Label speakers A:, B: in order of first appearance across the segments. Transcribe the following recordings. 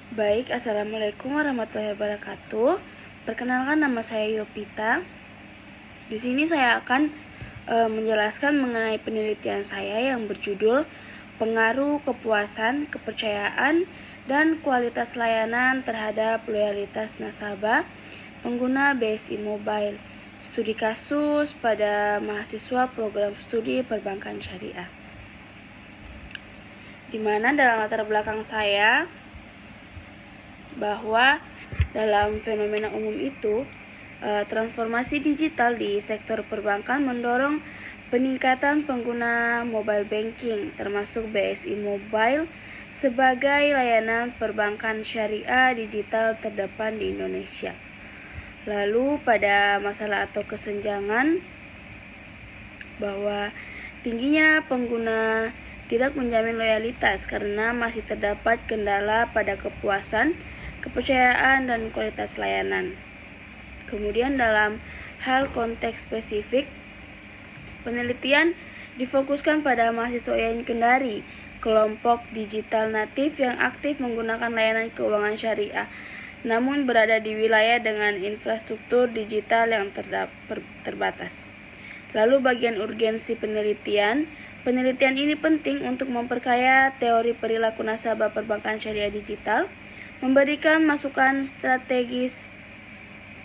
A: Baik, Assalamualaikum warahmatullahi wabarakatuh. Perkenalkan, nama saya Yopita. Di sini saya akan menjelaskan mengenai penelitian saya yang berjudul Pengaruh Kepuasan, Kepercayaan, dan Kualitas Layanan terhadap Loyalitas Nasabah Pengguna BSI Mobile. Studi kasus pada mahasiswa program studi perbankan syariah. Di mana dalam latar belakang saya bahwa dalam fenomena umum itu, transformasi digital di sektor perbankan mendorong peningkatan pengguna mobile banking, termasuk BSI Mobile, sebagai layanan perbankan syariah digital terdepan di Indonesia. Lalu pada masalah atau kesenjangan, bahwa tingginya pengguna tidak menjamin loyalitas karena masih terdapat kendala pada kepuasan, kepercayaan, dan kualitas layanan. Kemudian dalam hal konteks spesifik, penelitian difokuskan pada mahasiswa yang Kendari, kelompok digital natif yang aktif menggunakan layanan keuangan syariah, namun berada di wilayah dengan infrastruktur digital yang terbatas. Lalu bagian urgensi penelitian ini penting untuk memperkaya teori perilaku nasabah perbankan syariah digital, memberikan masukan strategis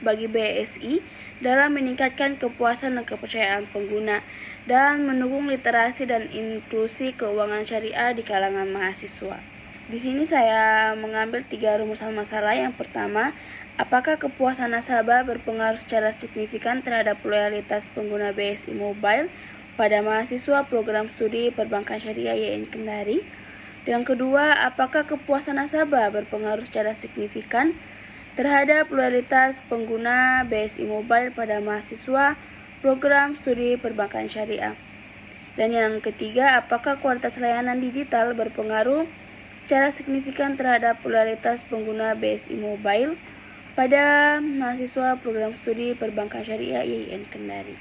A: bagi BSI dalam meningkatkan kepuasan dan kepercayaan pengguna, dan mendukung literasi dan inklusi keuangan syariah di kalangan mahasiswa. Di sini saya mengambil 3 rumusan masalah. Yang pertama, apakah kepuasan nasabah berpengaruh secara signifikan terhadap loyalitas pengguna BSI Mobile pada mahasiswa program studi perbankan syariah YN Kendari? Yang kedua, apakah kepuasan nasabah berpengaruh secara signifikan terhadap loyalitas pengguna BSI Mobile pada mahasiswa program studi perbankan syariah? Dan yang ketiga, apakah kualitas layanan digital berpengaruh secara signifikan terhadap loyalitas pengguna BSI Mobile pada mahasiswa program studi perbankan syariah YN Kendari?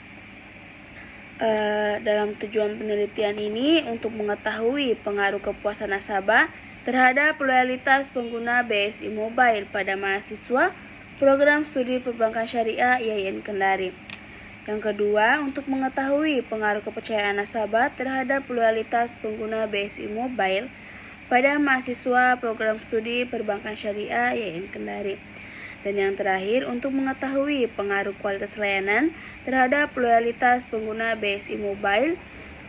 A: Dalam tujuan penelitian ini untuk mengetahui pengaruh kepuasan nasabah terhadap loyalitas pengguna BSI Mobile pada mahasiswa program studi perbankan syariah YN Kendari. Yang kedua, untuk mengetahui pengaruh kepercayaan nasabah terhadap loyalitas pengguna BSI Mobile pada mahasiswa program studi perbankan syariah YN Kendari. Dan yang terakhir, untuk mengetahui pengaruh kualitas layanan terhadap loyalitas pengguna BSI Mobile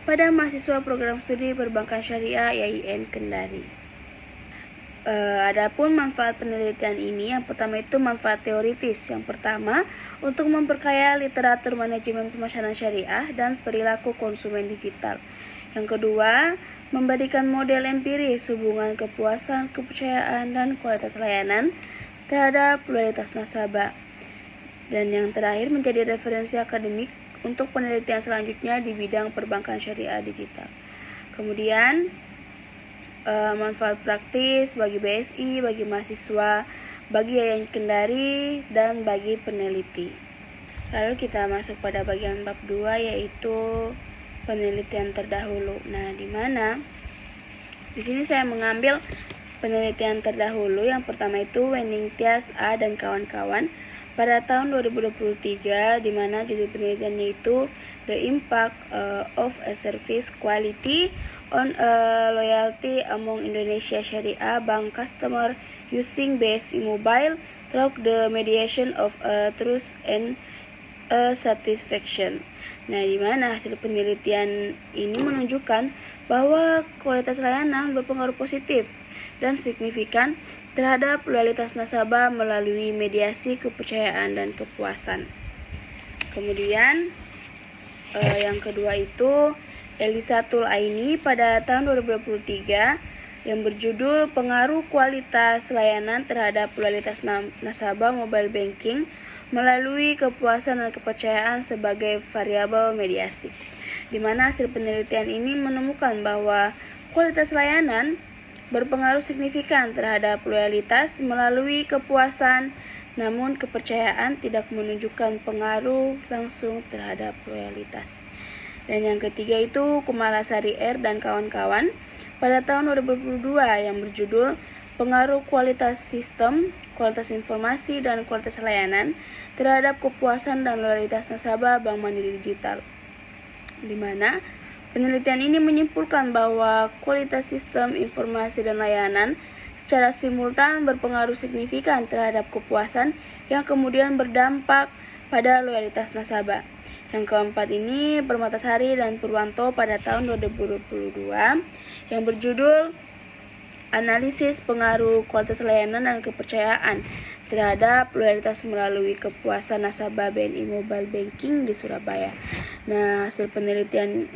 A: pada mahasiswa program studi perbankan syariah YN Kendari. Adapun manfaat penelitian ini, yang pertama itu manfaat teoritis. Yang pertama, untuk memperkaya literatur manajemen pemasaran syariah dan perilaku konsumen digital. Yang kedua, memberikan model empiris hubungan kepuasan, kepercayaan, dan kualitas layanan terhadap loyalitas nasabah. Dan yang terakhir, menjadi referensi akademik untuk penelitian selanjutnya di bidang perbankan syariah digital. Kemudian manfaat praktis bagi BSI, bagi mahasiswa, bagi YN Kendari, dan bagi peneliti. Lalu kita masuk pada bagian bab 2, yaitu penelitian terdahulu. Nah, di mana di sini saya mengambil penelitian terdahulu. Yang pertama itu Wenning-Tias A dan kawan-kawan pada tahun 2023, di mana judul penelitiannya itu The Impact of a Service Quality on Loyalty Among Indonesia Syariah Bank Customer Using BSI Mobile Through the Mediation of Trust and Satisfaction. Nah, di mana hasil penelitian ini menunjukkan bahwa kualitas layanan berpengaruh positif dan signifikan terhadap loyalitas nasabah melalui mediasi kepercayaan dan kepuasan. Kemudian yang kedua itu Elisatul Aini pada tahun 2023 yang berjudul Pengaruh Kualitas Layanan terhadap Loyalitas Nasabah Mobile Banking melalui kepuasan dan kepercayaan sebagai variabel mediasi. Di mana hasil penelitian ini menemukan bahwa kualitas layanan berpengaruh signifikan terhadap loyalitas melalui kepuasan, namun kepercayaan tidak menunjukkan pengaruh langsung terhadap loyalitas. Dan yang ketiga itu Kumalasari R dan kawan-kawan pada tahun 2022 yang berjudul pengaruh kualitas sistem, kualitas informasi, dan kualitas layanan terhadap kepuasan dan loyalitas nasabah Bank Mandiri Digital, di mana penelitian ini menyimpulkan bahwa kualitas sistem, informasi, dan layanan secara simultan berpengaruh signifikan terhadap kepuasan yang kemudian berdampak pada loyalitas nasabah. Yang keempat ini Permatasari dan Purwanto pada tahun 2022 yang berjudul Analisis Pengaruh Kualitas Layanan dan Kepercayaan terhadap Loyalitas melalui Kepuasan Nasabah BNI Mobile Banking di Surabaya. Nah, hasil penelitian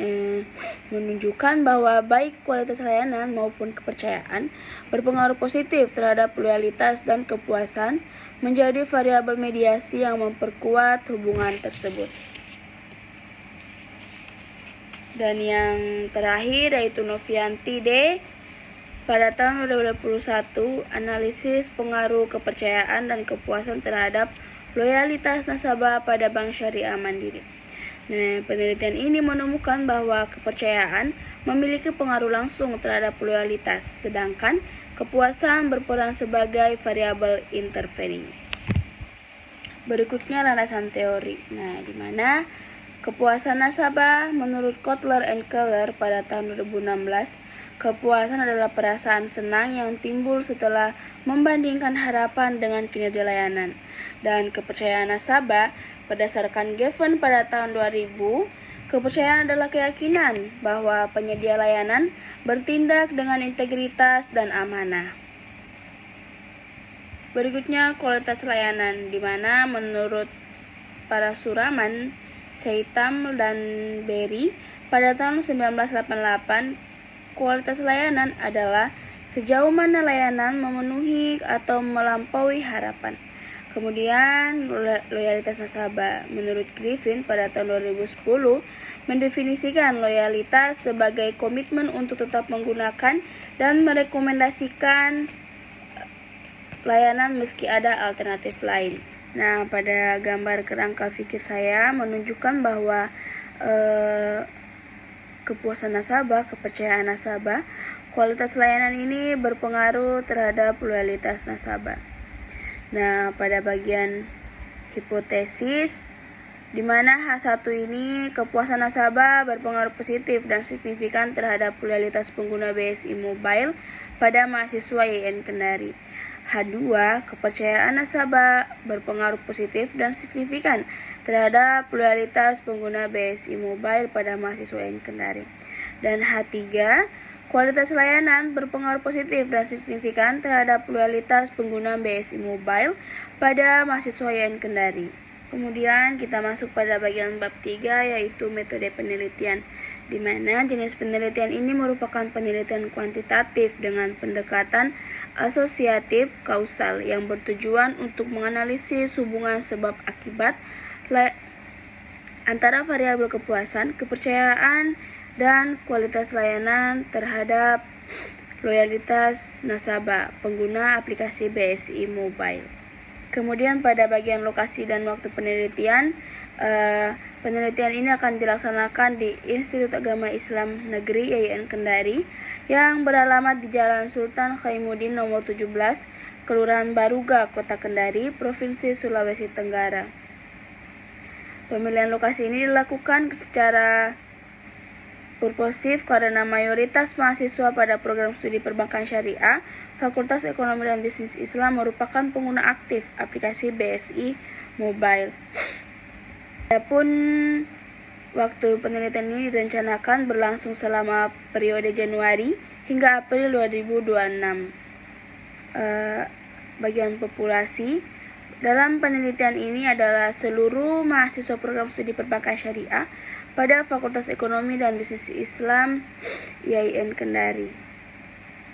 A: menunjukkan bahwa baik kualitas layanan maupun kepercayaan berpengaruh positif terhadap loyalitas dan kepuasan, menjadi variabel mediasi yang memperkuat hubungan tersebut. Dan yang terakhir yaitu Novianti D. Pada tahun 2021, analisis pengaruh kepercayaan dan kepuasan terhadap loyalitas nasabah pada Bank Syariah Mandiri. Nah, penelitian ini menemukan bahwa kepercayaan memiliki pengaruh langsung terhadap loyalitas, sedangkan kepuasan berperan sebagai variabel intervening. Berikutnya landasan teori. Nah, di mana kepuasan nasabah menurut Kotler and Keller pada tahun 2016, kepuasan adalah perasaan senang yang timbul setelah membandingkan harapan dengan kinerja layanan. Dan kepercayaan nasabah berdasarkan Geffen pada tahun 2000, kepercayaan adalah keyakinan bahwa penyedia layanan bertindak dengan integritas dan amanah. Berikutnya kualitas layanan, di mana menurut Parasuraman, Seitam, dan Berry pada tahun 1988, kualitas layanan adalah sejauh mana layanan memenuhi atau melampaui harapan. Kemudian loyalitas nasabah menurut Griffin pada tahun 2010 mendefinisikan loyalitas sebagai komitmen untuk tetap menggunakan dan merekomendasikan layanan meski ada alternatif lain. Nah, pada gambar kerangka pikir saya menunjukkan bahwa kepuasan nasabah, kepercayaan nasabah, kualitas layanan ini berpengaruh terhadap loyalitas nasabah. Nah, pada bagian hipotesis, di mana H1 ini kepuasan nasabah berpengaruh positif dan signifikan terhadap loyalitas pengguna BSI Mobile pada mahasiswa YIN Kendari. H2, kepercayaan nasabah berpengaruh positif dan signifikan terhadap loyalitas pengguna BSI Mobile pada mahasiswa YIN Kendari. Dan H3, kualitas layanan berpengaruh positif dan signifikan terhadap loyalitas pengguna BSI Mobile pada mahasiswa YIN Kendari. Kemudian kita masuk pada bagian bab 3 yaitu metode penelitian, di mana jenis penelitian ini merupakan penelitian kuantitatif dengan pendekatan asosiatif kausal yang bertujuan untuk menganalisis hubungan sebab akibat antara variabel kepuasan, kepercayaan, dan kualitas layanan terhadap loyalitas nasabah pengguna aplikasi BSI Mobile. Kemudian pada bagian lokasi dan waktu penelitian, penelitian ini akan dilaksanakan di Institut Agama Islam Negeri YIN Kendari yang beralamat di Jalan Sultan Khaimuddin nomor 17, Kelurahan Baruga, Kota Kendari, Provinsi Sulawesi Tenggara. Pemilihan lokasi ini dilakukan secara purposif karena mayoritas mahasiswa pada program studi perbankan syariah Fakultas Ekonomi dan Bisnis Islam merupakan pengguna aktif aplikasi BSI Mobile. Adapun waktu penelitian ini direncanakan berlangsung selama periode Januari hingga April 2026. Bagian populasi dalam penelitian ini adalah seluruh mahasiswa program studi perbankan syariah pada Fakultas Ekonomi dan Bisnis Islam YIN Kendari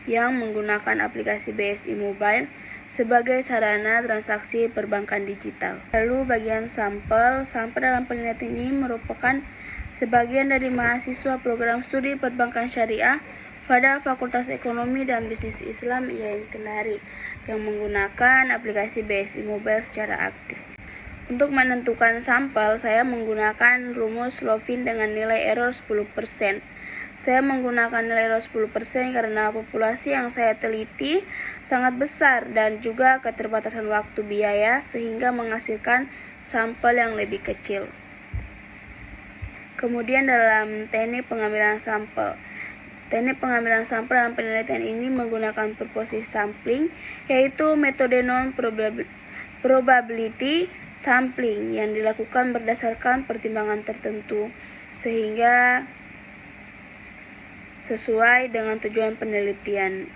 A: yang menggunakan aplikasi BSI Mobile sebagai sarana transaksi perbankan digital. Lalu bagian sampel dalam penelitian ini merupakan sebagian dari mahasiswa program studi perbankan syariah pada Fakultas Ekonomi dan Bisnis Islam YIN Kendari yang menggunakan aplikasi BSI Mobile secara aktif. Untuk menentukan sampel, saya menggunakan rumus Lovin dengan nilai error 10%. Saya menggunakan nilai RAW 10% karena populasi yang saya teliti sangat besar dan juga keterbatasan waktu biaya sehingga menghasilkan sampel yang lebih kecil. Kemudian dalam teknik pengambilan sampel. Teknik pengambilan sampel dalam penelitian ini menggunakan purposive sampling, yaitu metode non-probability sampling yang dilakukan berdasarkan pertimbangan tertentu sehingga sesuai dengan tujuan penelitian.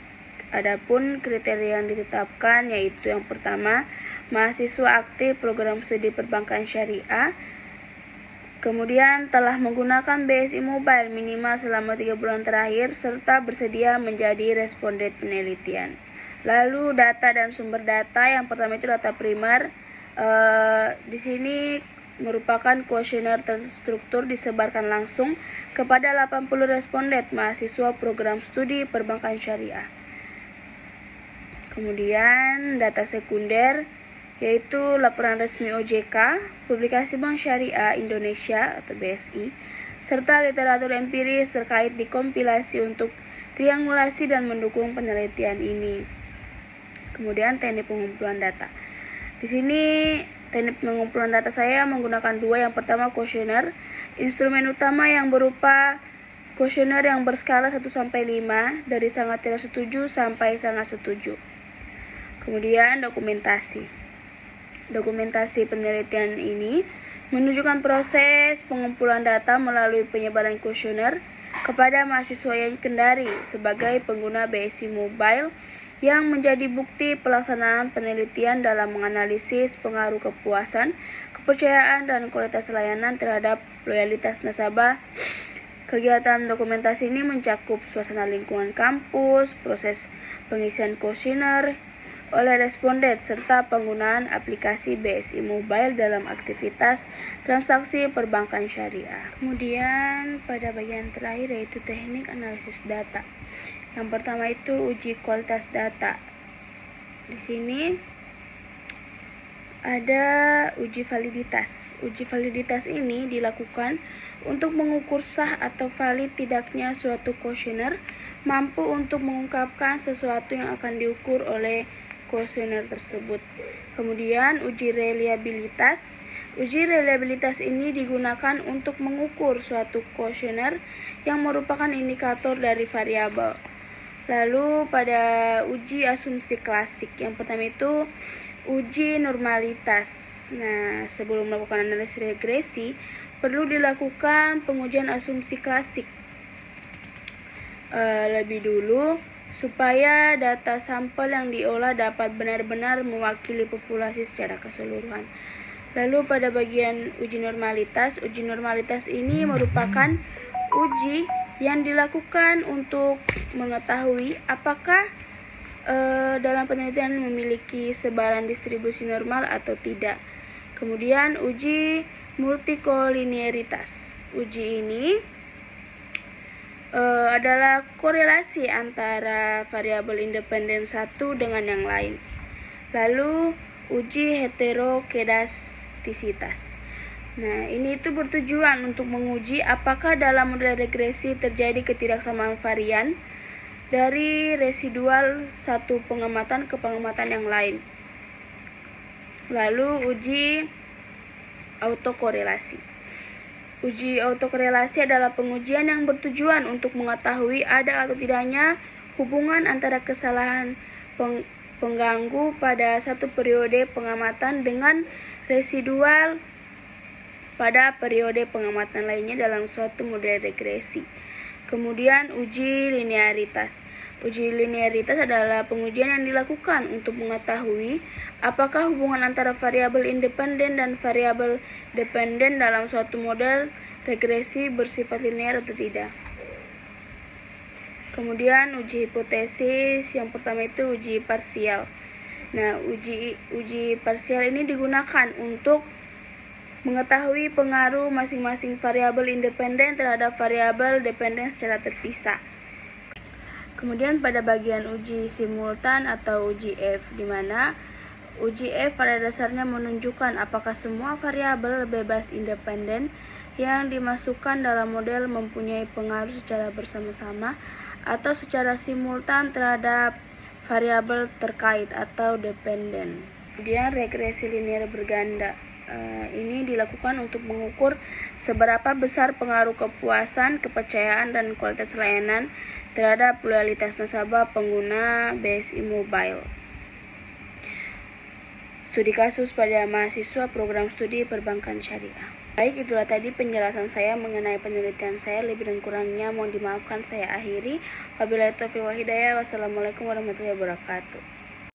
A: Adapun kriteria yang ditetapkan yaitu yang pertama, mahasiswa aktif program studi perbankan syariah, kemudian telah menggunakan BSI Mobile minimal selama 3 bulan terakhir serta bersedia menjadi responden penelitian. Lalu data dan sumber data, yang pertama itu data primer. Di sini merupakan kuesioner terstruktur disebarkan langsung kepada 80 responden mahasiswa program studi perbankan syariah. Kemudian data sekunder yaitu laporan resmi OJK, publikasi Bank Syariah Indonesia atau BSI, serta literatur empiris terkait dikompilasi untuk triangulasi dan mendukung penelitian ini. Kemudian teknik pengumpulan data. Di sini teknik pengumpulan data saya menggunakan dua. Yang pertama kuesioner, instrumen utama yang berupa kuesioner yang berskala 1-5 dari sangat tidak setuju sampai sangat setuju. Kemudian dokumentasi. Dokumentasi penelitian ini menunjukkan proses pengumpulan data melalui penyebaran kuesioner kepada mahasiswa yang Kendari sebagai pengguna BSI Mobile yang menjadi bukti pelaksanaan penelitian dalam menganalisis pengaruh kepuasan, kepercayaan, dan kualitas layanan terhadap loyalitas nasabah. Kegiatan dokumentasi ini mencakup suasana lingkungan kampus, proses pengisian kuesioner oleh responden, serta penggunaan aplikasi BSI Mobile dalam aktivitas transaksi perbankan syariah. Kemudian pada bagian terakhir yaitu teknik analisis data. Yang pertama itu uji kualitas data. Di sini ada uji validitas. Uji validitas ini dilakukan untuk mengukur sah atau valid tidaknya suatu kuesioner mampu untuk mengungkapkan sesuatu yang akan diukur oleh kuesioner tersebut. Kemudian uji reliabilitas. Uji reliabilitas ini digunakan untuk mengukur suatu kuesioner yang merupakan indikator dari variabel. Lalu pada uji asumsi klasik, yang pertama itu uji normalitas. Nah, sebelum melakukan analisis regresi, perlu dilakukan pengujian asumsi klasik lebih dulu supaya data sampel yang diolah dapat benar-benar mewakili populasi secara keseluruhan. Lalu pada bagian uji normalitas ini merupakan uji yang dilakukan untuk mengetahui apakah dalam penelitian memiliki sebaran distribusi normal atau tidak. Kemudian uji multikolinearitas. Uji ini adalah korelasi antara variabel independen satu dengan yang lain. Lalu uji heterokedastisitas. Nah, ini itu bertujuan untuk menguji apakah dalam model regresi terjadi ketidaksamaan varian dari residual satu pengamatan ke pengamatan yang lain. Lalu uji autokorelasi. Uji autokorelasi adalah pengujian yang bertujuan untuk mengetahui ada atau tidaknya hubungan antara kesalahan pengganggu pada satu periode pengamatan dengan residual pada periode pengamatan lainnya dalam suatu model regresi. Kemudian uji linearitas. Uji linearitas adalah pengujian yang dilakukan untuk mengetahui apakah hubungan antara variabel independen dan variabel dependen dalam suatu model regresi bersifat linear atau tidak. Kemudian uji hipotesis, yang pertama itu uji parsial. Nah, uji parsial ini digunakan untuk mengetahui pengaruh masing-masing variabel independen terhadap variabel dependen secara terpisah. Kemudian pada bagian uji simultan atau uji F, di mana uji F pada dasarnya menunjukkan apakah semua variabel bebas independen yang dimasukkan dalam model mempunyai pengaruh secara bersama-sama atau secara simultan terhadap variabel terkait atau dependen. Kemudian regresi linear berganda. Ini dilakukan untuk mengukur seberapa besar pengaruh kepuasan, kepercayaan, dan kualitas layanan terhadap loyalitas nasabah pengguna BSI Mobile. Studi kasus pada mahasiswa program studi perbankan syariah. Baik, itulah tadi penjelasan saya mengenai penelitian saya. Lebih dan kurangnya mohon dimaafkan, saya akhiri. Wabillahi taufiq wal hidayah. Wassalamualaikum warahmatullahi wabarakatuh.